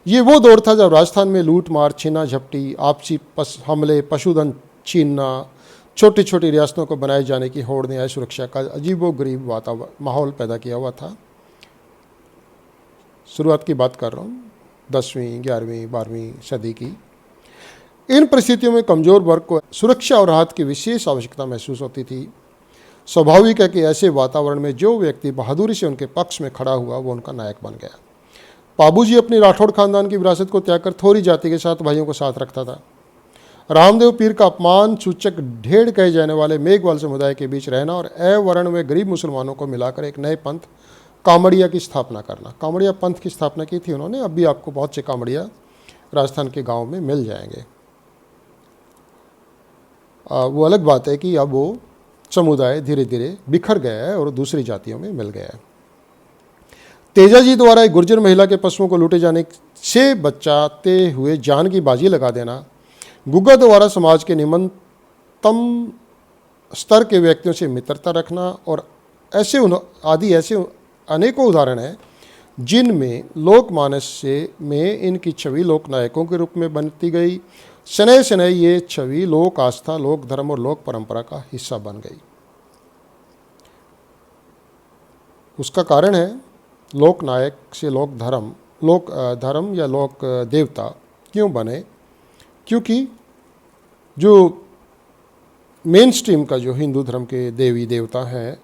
ये वो दौर था जब राजस्थान में लूट मार, छीना झपटी, आपसी हमले, पशुधन छीनना, छोटी छोटी रियासतों को बनाए जाने की होड़ न्याय सुरक्षा का अजीबोगरीब माहौल पैदा किया हुआ था। शुरुआत की बात कर रहा हूँ 10वीं, 11वीं, 12वीं सदी की। इन परिस्थितियों में कमज़ोर वर्ग को सुरक्षा और राहत की विशेष आवश्यकता महसूस होती थी। स्वाभाविक है कि ऐसे वातावरण में जो व्यक्ति बहादुरी से उनके पक्ष में खड़ा हुआ वो उनका नायक बन गया। पाबूजी अपनी राठौड़ खानदान की विरासत को त्याग कर थोरी जाति के साथ भाइयों को साथ रखता था। रामदेव पीर का अपमान सूचक ढेड़ कहे जाने वाले मेघवाल समुदाय के बीच रहना और अवर्ण व गरीब मुसलमानों को मिलाकर एक नए पंथ कामड़िया की स्थापना करना। कामड़िया पंथ की स्थापना की थी उन्होंने। अब भी आपको बहुत से कामड़िया राजस्थान के गाँव में मिल जाएंगे। वो अलग बात है कि अब वो समुदाय धीरे धीरे बिखर गया है और दूसरी जातियों में मिल गया है। तेजाजी द्वारा एक गुर्जर महिला के पशुओं को लूटे जाने से बचाते हुए जान की बाजी लगा देना, गुग्गा द्वारा समाज के निम्नतम स्तर के व्यक्तियों से मित्रता रखना, और ऐसे अनेकों उदाहरण हैं जिनमें लोकमानस में इनकी छवि लोक नायकों के रूप में बनती गई। शनै शनै ये छवि लोक आस्था, लोक धर्म और लोक परंपरा का हिस्सा बन गई। उसका कारण है लोक नायक से लोक धर्म या लोक देवता क्यों बने? क्योंकि जो मेन स्ट्रीम का जो हिंदू धर्म के देवी देवता हैं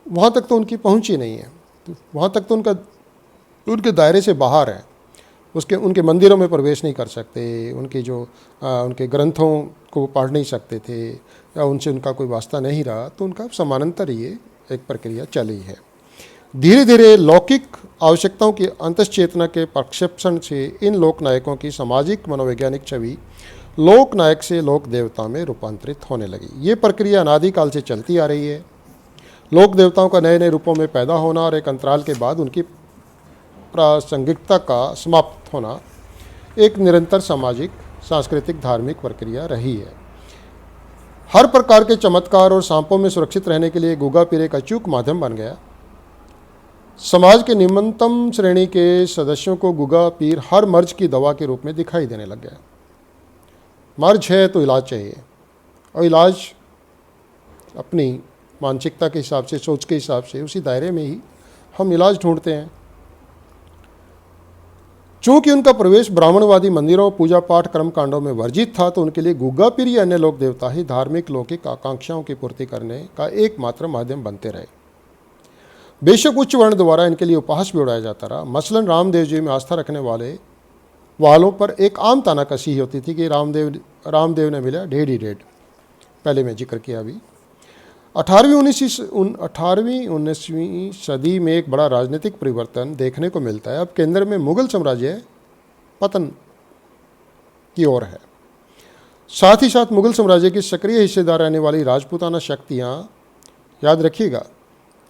वहाँ तक तो उनकी पहुँच ही नहीं है। तो वहाँ तक तो उनके दायरे से बाहर है। उनके मंदिरों में प्रवेश नहीं कर सकते, उनके ग्रंथों को पढ़ नहीं सकते थे, या उनसे उनका कोई वास्ता नहीं रहा। तो उनका समानांतर ये एक प्रक्रिया चली है। धीरे धीरे लौकिक आवश्यकताओं की अंतश्चेतना के प्रक्षेपण से इन लोक नायकों की सामाजिक मनोवैज्ञानिक छवि लोक नायक से लोक देवता में रूपांतरित होने लगी। ये प्रक्रिया अनादिकाल से चलती आ रही है। लोक देवताओं का नए नए रूपों में पैदा होना और एक अंतराल के बाद उनकी प्रासंगिकता का समाप्त होना एक निरंतर सामाजिक, सांस्कृतिक, धार्मिक प्रक्रिया रही है। हर प्रकार के चमत्कार और सांपों में सुरक्षित रहने के लिए गुग्गा पीर एक अचूक माध्यम बन गया। समाज के निम्नतम श्रेणी के सदस्यों को गुग्गा पीर हर मर्ज की दवा के रूप में दिखाई देने लग गया। मर्ज है तो इलाज चाहिए, और इलाज अपनी मानसिकता के हिसाब से, सोच के हिसाब से, उसी दायरे में ही हम इलाज ढूंढते हैं। चूँकि उनका प्रवेश ब्राह्मणवादी मंदिरों, पूजा पाठ, कर्मकांडों में वर्जित था, तो उनके लिए गुग्गा पीर या अन्य लोक देवता ही धार्मिक लौकिक आकांक्षाओं की पूर्ति करने का एकमात्र माध्यम बनते रहे। बेशक उच्च वर्ण द्वारा इनके लिए उपहास भी उड़ाया जाता रहा। मसलन रामदेव जी में आस्था रखने वालों पर एक आम तानाकसी होती थी कि रामदेव ने मिला ढेर ही ढेर। पहले मैं जिक्र किया अभी। 18वीं 19वीं सदी में एक बड़ा राजनीतिक परिवर्तन देखने को मिलता है। अब केंद्र में मुगल साम्राज्य पतन की ओर है। साथ ही साथ मुगल साम्राज्य की सक्रिय हिस्सेदार रहने वाली राजपूताना शक्तियाँ, याद रखिएगा,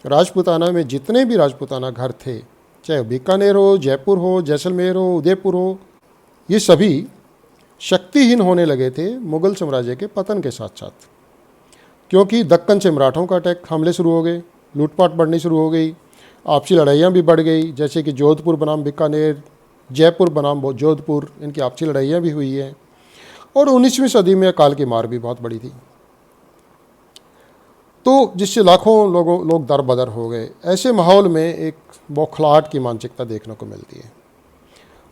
राजपूताना में जितने भी राजपूताना घर थे चाहे बीकानेर हो, जयपुर हो, जैसलमेर हो, उदयपुर हो, ये सभी शक्तिहीन होने लगे थे मुगल साम्राज्य के पतन के साथ साथ, क्योंकि दक्कन से मराठों का अटैक हमले शुरू हो गए, लूटपाट बढ़नी शुरू हो गई, आपसी लड़ाइयाँ भी बढ़ गई, जैसे कि जोधपुर बनाम बीकानेर, जयपुर बनाम जोधपुर, इनकी आपसी लड़ाइयाँ भी हुई हैं। और 19वीं सदी में अकाल की मार भी बहुत बड़ी थी, तो जिससे लाखों लोग दर बदर हो गए। ऐसे माहौल में एक बौखलाहट की मानसिकता देखने को मिलती है।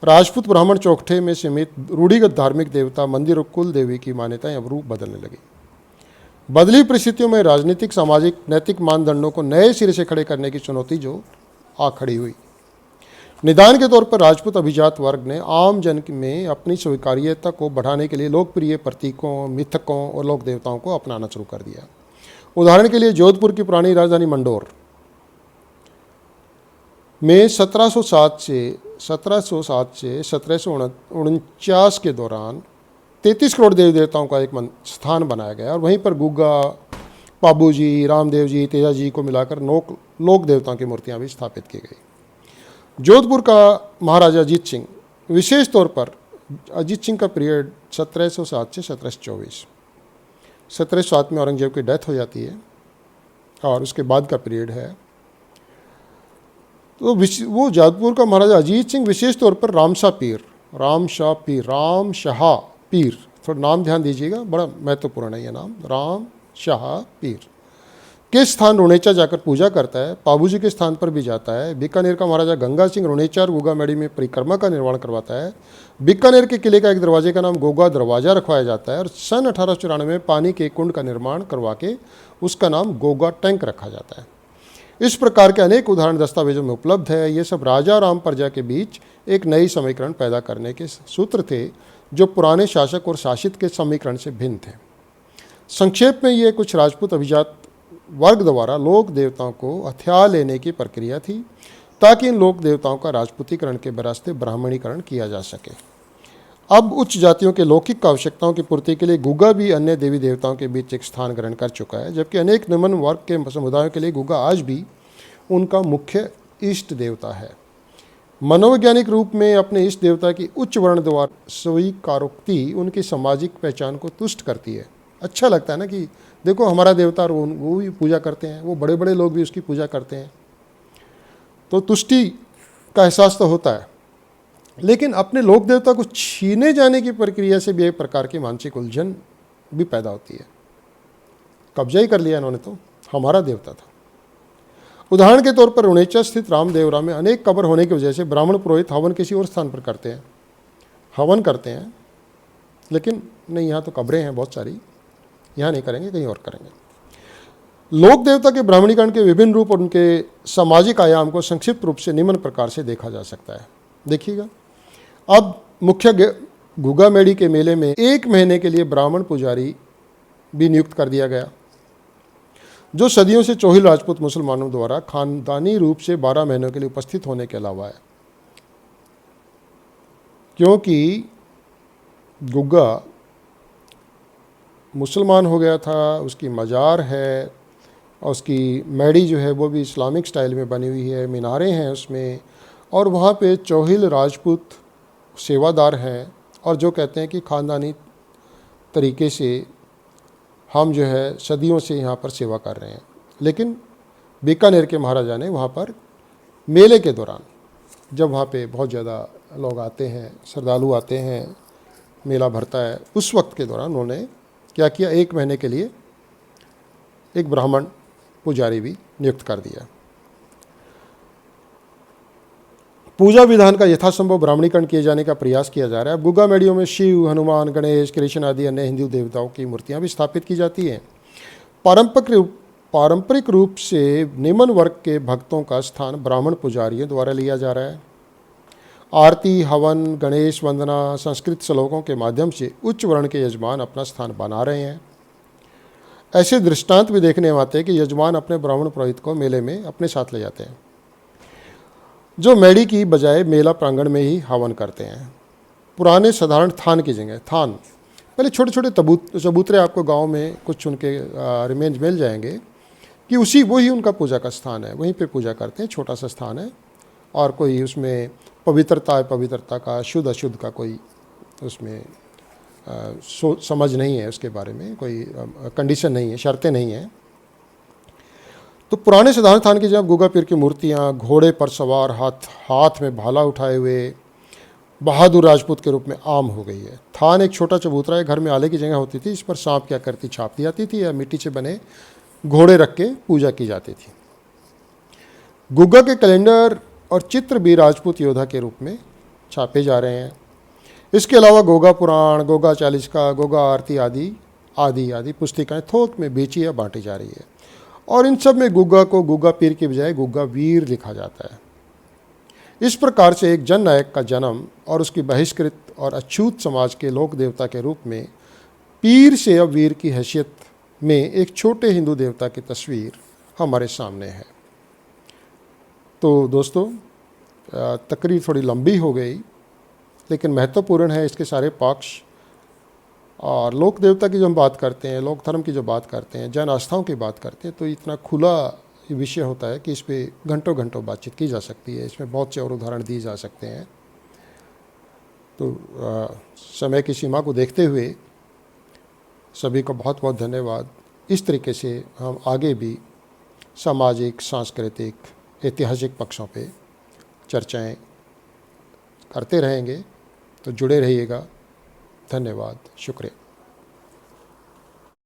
राजपूत ब्राह्मण चौखटे में सीमित रूढ़िगत धार्मिक देवता मंदिर और कुल देवी की मान्यताएं अब रूप बदलने लगी। बदली परिस्थितियों में राजनीतिक, सामाजिक, नैतिक मानदंडों को नए सिरे से खड़े करने की चुनौती जो आ खड़ी हुई। निदान के तौर पर राजपूत अभिजात वर्ग ने आम जन में अपनी स्वीकार्यता को बढ़ाने के लिए लोकप्रिय प्रतीकों, मिथकों और लोक देवताओं को अपनाना शुरू कर दिया। उदाहरण के लिए जोधपुर की पुरानी राजधानी मंडोर में 1707 से 1749 के दौरान 33 करोड़ देवी देवताओं का एक स्थान बनाया गया और वहीं पर गुग्गा, पाबूजी, रामदेव जी, तेजा जी को मिलाकर लोक देवताओं की मूर्तियां भी स्थापित की गई। जोधपुर का महाराजा अजीत सिंह, विशेष तौर पर अजीत सिंह का पीरियड 1707 से 1724, 1707 में औरंगजेब की डेथ हो जाती है और उसके बाद का पीरियड है। तो वो जोधपुर का महाराजा अजीत सिंह विशेष तौर पर रामशाह पीर, थोड़ा नाम ध्यान दीजिएगा, बड़ा महत्वपूर्ण है ये नाम, रामशाह पीर के स्थान रुणेचा जाकर पूजा करता है। पाबूजी के स्थान पर भी जाता है। बीकानेर का महाराजा गंगा सिंह रुणेचा और गोगा मेड़ी में परिक्रमा का निर्माण करवाता है। बीकानेर के किले का एक दरवाजे का नाम गोगा दरवाजा रखवाया जाता है और सन 1894 में पानी के कुंड का निर्माण करवा के उसका नाम गोगा टैंक रखा जाता है। इस प्रकार के अनेक उदाहरण दस्तावेजों में उपलब्ध है। ये सब राजा राम प्रजा के बीच एक नई समीकरण पैदा करने के सूत्र थे जो पुराने शासक और शासित के समीकरण से भिन्न थे। संक्षेप में ये कुछ राजपूत अभिजात वर्ग द्वारा लोक देवताओं को हथिया लेने की प्रक्रिया थी ताकि इन लोक देवताओं का राजपूतीकरण के रास्ते ब्राह्मणीकरण किया जा सके। अब उच्च जातियों के लौकिक आवश्यकताओं की पूर्ति के लिए गुग्गा भी अन्य देवी देवताओं के बीच एक स्थान ग्रहण कर चुका है, जबकि अनेक निम्न वर्ग के समुदायों के लिए गुग्गा आज भी उनका मुख्य इष्ट देवता है। मनोवैज्ञानिक रूप में अपने इष्ट देवता की उच्च वर्ण द्वारा स्वीकारोक्ति उनकी सामाजिक पहचान को तुष्ट करती है। अच्छा लगता है ना कि देखो हमारा देवता, वो भी पूजा करते हैं, वो बड़े बड़े लोग भी उसकी पूजा करते हैं, तो तुष्टि का एहसास तो होता है। लेकिन अपने लोक देवता को छीने जाने की प्रक्रिया से भी एक प्रकार की मानसिक उलझन भी पैदा होती है। कब्जा ही कर लिया इन्होंने, तो हमारा देवता था। उदाहरण के तौर पर रुणेचा स्थित रामदेवरा में अनेक कब्र होने की वजह से ब्राह्मण पुरोहित हवन किसी और स्थान पर करते हैं, हवन करते हैं, लेकिन नहीं, यहाँ तो कब्रें हैं बहुत सारी, यहाँ नहीं करेंगे, कहीं और करेंगे। लोक देवता के ब्राह्मणीकरण के विभिन्न रूप और उनके सामाजिक आयाम को संक्षिप्त रूप से निम्न प्रकार से देखा जा सकता है। देखिएगा, अब मुख्य गुग्गा मेड़ी के मेले में 1 महीने के लिए ब्राह्मण पुजारी भी नियुक्त कर दिया गया, जो सदियों से चौहिल राजपूत मुसलमानों द्वारा खानदानी रूप से 12 महीनों के लिए उपस्थित होने के अलावा है। क्योंकि गुग्गा मुसलमान हो गया था, उसकी मज़ार है और उसकी मेड़ी जो है वो भी इस्लामिक स्टाइल में बनी हुई है, मीनारें हैं उसमें, और वहाँ पे चौहिल राजपूत सेवादार हैं और जो कहते हैं कि ख़ानदानी तरीके से हम जो है सदियों से यहाँ पर सेवा कर रहे हैं। लेकिन बीकानेर के महाराजा ने वहाँ पर मेले के दौरान, जब वहाँ पे बहुत ज़्यादा लोग आते हैं, श्रद्धालु आते हैं, मेला भरता है, उस वक्त के दौरान उन्होंने क्या किया, 1 महीने के लिए एक ब्राह्मण पुजारी भी नियुक्त कर दिया। पूजा विधान का यथासंभव ब्राह्मणीकरण किए जाने का प्रयास किया जा रहा है। अब गुग्गा मेड़ियों में शिव, हनुमान, गणेश, कृष्ण आदि अन्य हिंदू देवताओं की मूर्तियां भी स्थापित की जाती हैं। पारंपरिक रूप से निम्न वर्ग के भक्तों का स्थान ब्राह्मण पुजारियों द्वारा लिया जा रहा है। आरती, हवन, गणेश वंदना, संस्कृत श्लोकों के माध्यम से उच्च वर्ण के यजमान अपना स्थान बना रहे हैं। ऐसे दृष्टांत भी देखने में आते हैं कि यजमान अपने ब्राह्मण पुरोहित को मेले में अपने साथ ले जाते हैं, जो मेड़ी की बजाय मेला प्रांगण में ही हवन करते हैं। पुराने साधारण थान की जगह थान, पहले छोटे छोटे चबूतरे आपको गांव में कुछ उनके रिमेंज मिल जाएंगे कि वही उनका पूजा का स्थान है, वहीं पे पूजा करते हैं, छोटा सा स्थान है। और कोई उसमें पवित्रता का, शुद्ध अशुद्ध का कोई उसमें समझ नहीं है, उसके बारे में कोई कंडीशन नहीं है, शर्तें नहीं हैं। तो पुराने सिद्धांत थान की जब गुगा पीर की मूर्तियाँ घोड़े पर सवार, हाथ में भाला उठाए हुए बहादुर राजपूत के रूप में आम हो गई है। थान एक छोटा चबूतरा है, घर में आले की जगह होती थी, इस पर सांप की आकृति छाप दी जाती थी या मिट्टी से बने घोड़े रख के पूजा की जाती थी। गुग्गा के कैलेंडर और चित्र भी राजपूत योद्धा के रूप में छापे जा रहे हैं। इसके अलावा गोगा पुराण, गोगा चालीसा, गोगा आरती आदि आदि आदि पुस्तिकाएँ थोक में बेची या बांटी जा रही है, और इन सब में गुग्गा को गुग्गा पीर की बजाय गुग्गा वीर लिखा जाता है। इस प्रकार से एक जन नायक का जन्म और उसकी बहिष्कृत और अछूत समाज के लोक देवता के रूप में पीर से अब वीर की हैसियत में एक छोटे हिंदू देवता की तस्वीर हमारे सामने है। तो दोस्तों, तकरीर थोड़ी लंबी हो गई, लेकिन महत्वपूर्ण है इसके सारे पक्ष। और लोक देवता की जो हम बात करते हैं, लोक धर्म की जो बात करते हैं, जन आस्थाओं की बात करते हैं, तो इतना खुला विषय होता है कि इस पर घंटों घंटों बातचीत की जा सकती है। इसमें बहुत से और उदाहरण दिए जा सकते हैं। तो समय की सीमा को देखते हुए सभी को बहुत बहुत धन्यवाद। इस तरीके से हम आगे भी सामाजिक, सांस्कृतिक, ऐतिहासिक पक्षों पे चर्चाएं करते रहेंगे। तो जुड़े रहिएगा। धन्यवाद, शुक्रिया।